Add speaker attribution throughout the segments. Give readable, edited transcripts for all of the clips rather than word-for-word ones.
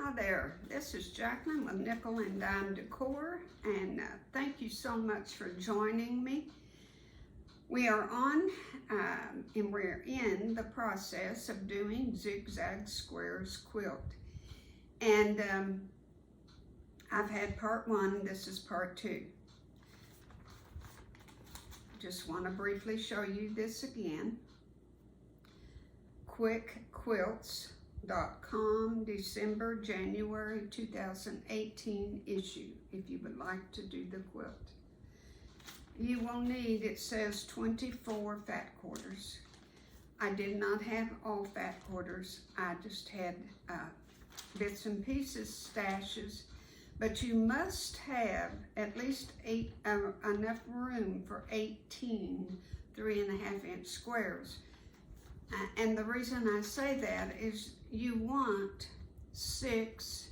Speaker 1: Hi there, this is Jacqueline with Nickel and Dime Decor, and thank you so much for joining me. We are on and we're in the process of doing Zigzag Squares quilt, and I've had part one, this is part two. Just want to briefly show you this again. QuickQuilts.com, December, January 2018 issue, if you would like to do the quilt. You will need, it says 24 fat quarters. I did not have all fat quarters. I just had bits and pieces, stashes, but you must have at least enough room for 18 3.5-inch squares. And the reason I say that is you want 6,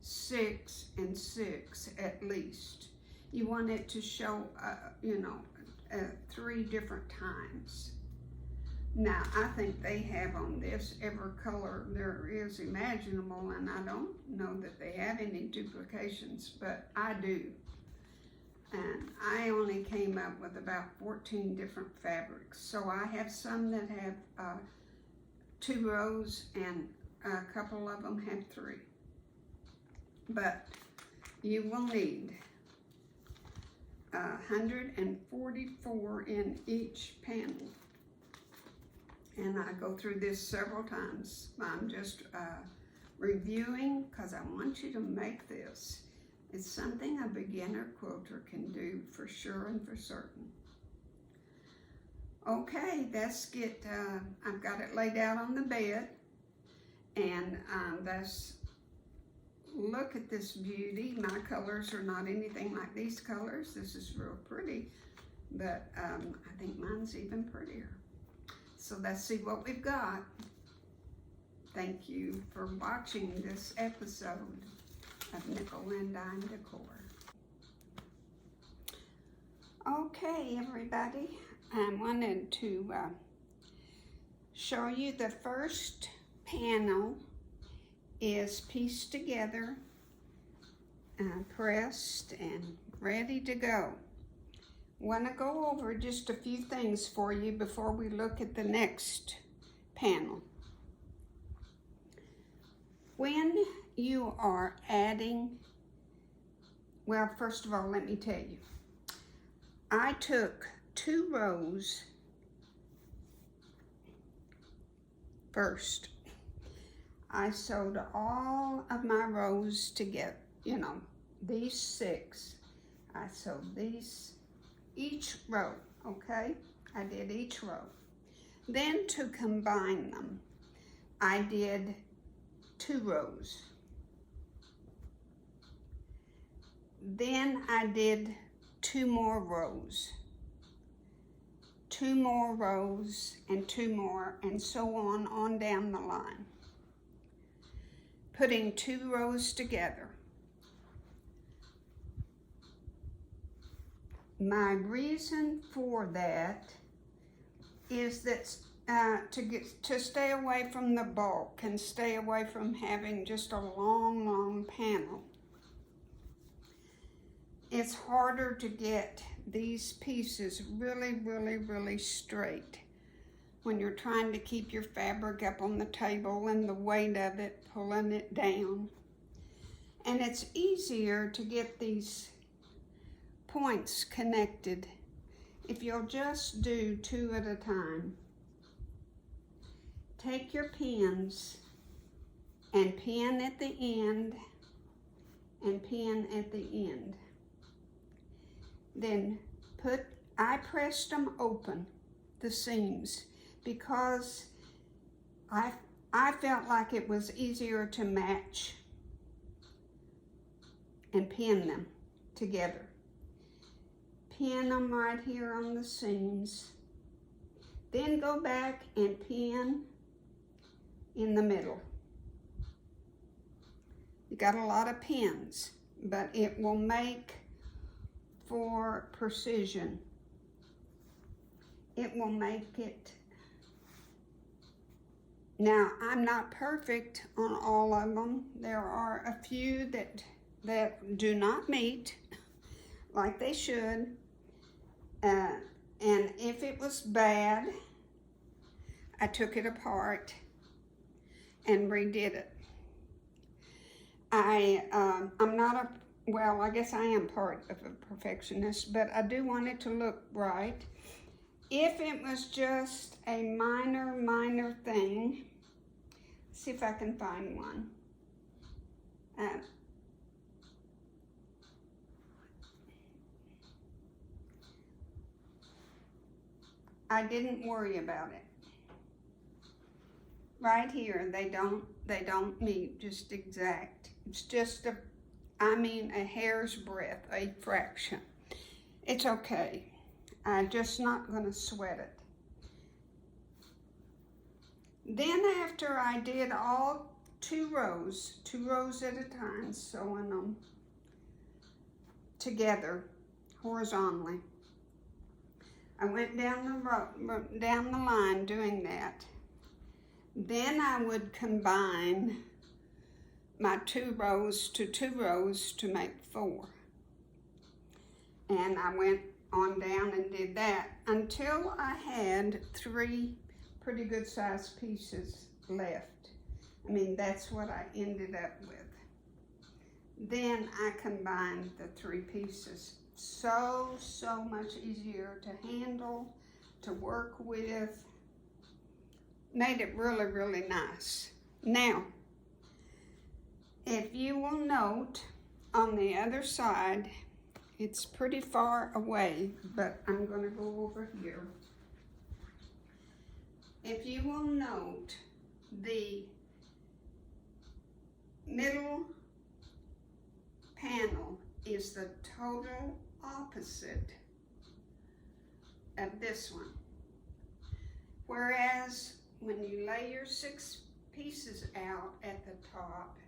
Speaker 1: 6, and 6 at least. You want it to show, 3 different times. Now, I think they have on this every color there is imaginable, and I don't know that they have any duplications, but I do. And I only came up with about 14 different fabrics. So I have some that have 2 rows and a couple of them have 3. But you will need 144 in each panel. And I go through this several times. I'm just reviewing because I want you to make this. It's something a beginner quilter can do for sure and for certain. Okay, let's get, I've got it laid out on the bed, and look at this beauty. My colors are not anything like these colors. This is real pretty, but I think mine's even prettier. So let's see what we've got. Thank you for watching this episode of Nickel and Dime Decor. Okay, everybody, I wanted to show you the first panel is pieced together, pressed, and ready to go. Want to go over just a few things for you before we look at the next panel. When you are adding, well, first of all, let me tell you, I took 2 rows first. I sewed all of my rows together, these 6. I sewed these, each row, okay? I did each row. Then to combine them, I did 2 rows. Then I did 2 more rows. 2 more rows and 2 more, and so on down the line. Putting 2 rows together. My reason for that is that to stay away from the bulk and stay away from having just a long panel. It's harder to get these pieces really straight when you're trying to keep your fabric up on the table and the weight of it pulling it down. And it's easier to get these points connected if you'll just do 2 at a time. Take your pins and pin at the end and pin at the end. Then I pressed them open, the seams, because I felt like it was easier to match and pin them together. Pin them right here on the seams. Then go back and pin in the middle. You got a lot of pins, but it will make for precision. It will make it Now, I'm not perfect on all of them. There are a few that do not meet like they should. And if it was bad, I took it apart and redid it. I'm not a, well, I guess I am part of a perfectionist, but I do want it to look right. If it was just a minor thing, see if I can find one. I didn't worry about it. Right here, they don't meet just exact. It's just a hair's breadth, a fraction. It's okay. I'm just not gonna sweat it. Then after I did all two rows at a time, sewing them together horizontally, I went down the line doing that. Then I would combine my 2 rows to 2 rows to make 4. And I went on down and did that until I had 3 pretty good sized pieces left. I mean, that's what I ended up with. Then I combined the 3 pieces. So much easier to handle, to work with. Made it really nice. Now, if you will note on the other side, it's pretty far away, but I'm going to go over here. If you will note, the middle panel is the total opposite of this one. Whereas when you lay your 6 pieces out at the top,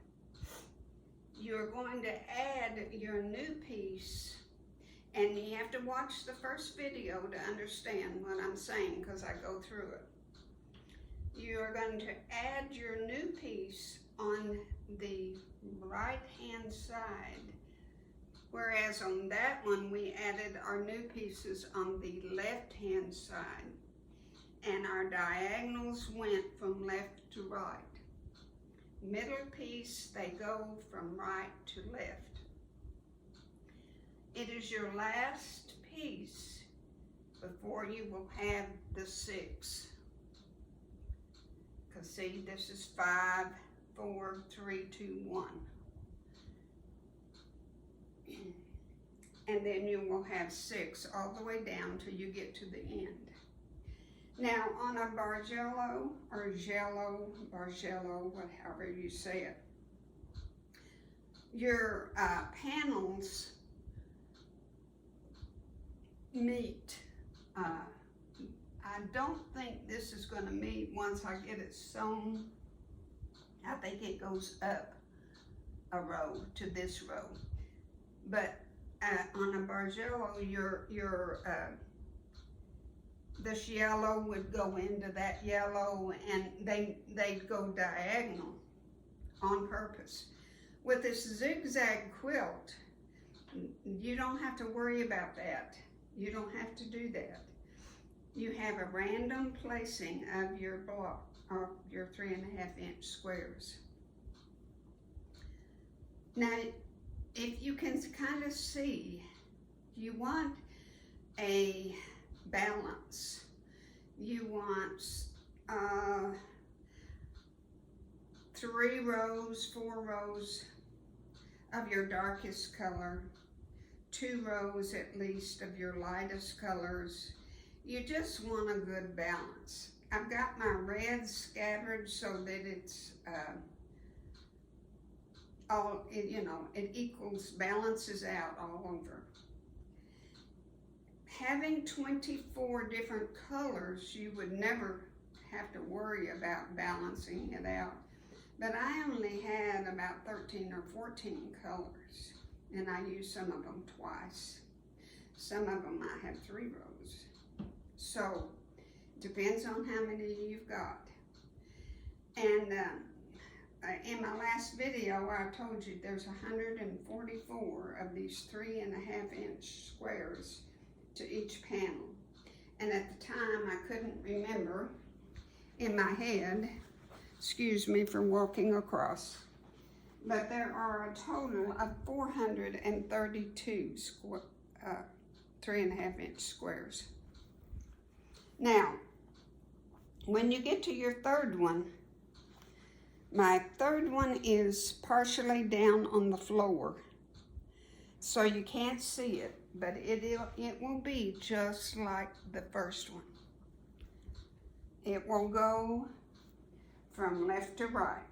Speaker 1: you're going to add your new piece, and you have to watch the first video to understand what I'm saying because I go through it. You're going to add your new piece on the right hand side, whereas on that one we added our new pieces on the left hand side, and our diagonals went from left to right. Middle piece, they go from right to left. It is your last piece before you will have the 6. Because see, this is 5, 4, 3, 2, 1. And then you will have 6 all the way down till you get to the end. Now on a Bargello or Bargello, however you say it, your panels meet. I don't think this is going to meet once I get it sewn. I think it goes up a row to this row. But on a Bargello, this yellow would go into that yellow, and they'd go diagonal on purpose. With this zigzag quilt, you don't have to worry about that. You don't have to do that. You have a random placing of your block, or your 3.5-inch squares. Now, if you can kind of see, you want a balance. You want 3 rows, 4 rows of your darkest color, 2 rows at least of your lightest colors. You just want a good balance. I've got my red scattered so that it's it equals, balances out all over. Having 24 different colors, you would never have to worry about balancing it out. But I only had about 13 or 14 colors, and I used some of them twice. Some of them I have 3 rows. So, depends on how many you've got. And in my last video, I told you there's 144 of these 3.5-inch squares to each panel. And at the time, I couldn't remember in my head, excuse me for walking across, but there are a total of 432 3.5-inch squares. Now, when you get to your third one, my third one is partially down on the floor, so you can't see it, but it will be just like the first one. It will go from left to right.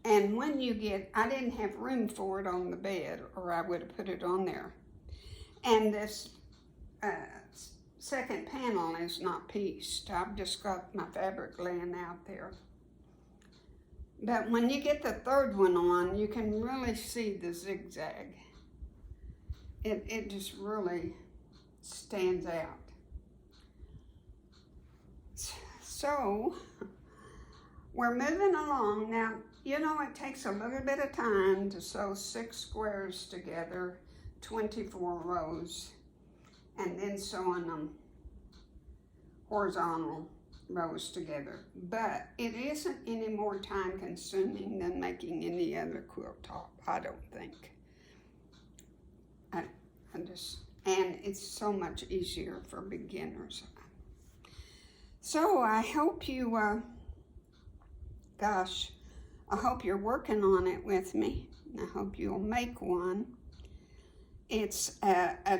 Speaker 1: And when you get, I didn't have room for it on the bed, or I would have put it on there. And this second panel is not pieced. I've just got my fabric laying out there. But when you get the third one on, you can really see the zigzag. It just really stands out. So, we're moving along. Now, you know, it takes a little bit of time to sew 6 squares together, 24 rows, and then sewing them horizontal rows together. But it isn't any more time consuming than making any other quilt top, I don't think. And it's so much easier for beginners. So I hope you, I hope you're working on it with me. I hope you'll make one. It's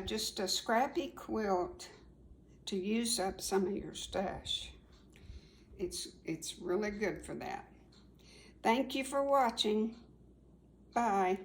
Speaker 1: just a scrappy quilt to use up some of your stash. It's really good for that. Thank you for watching. Bye.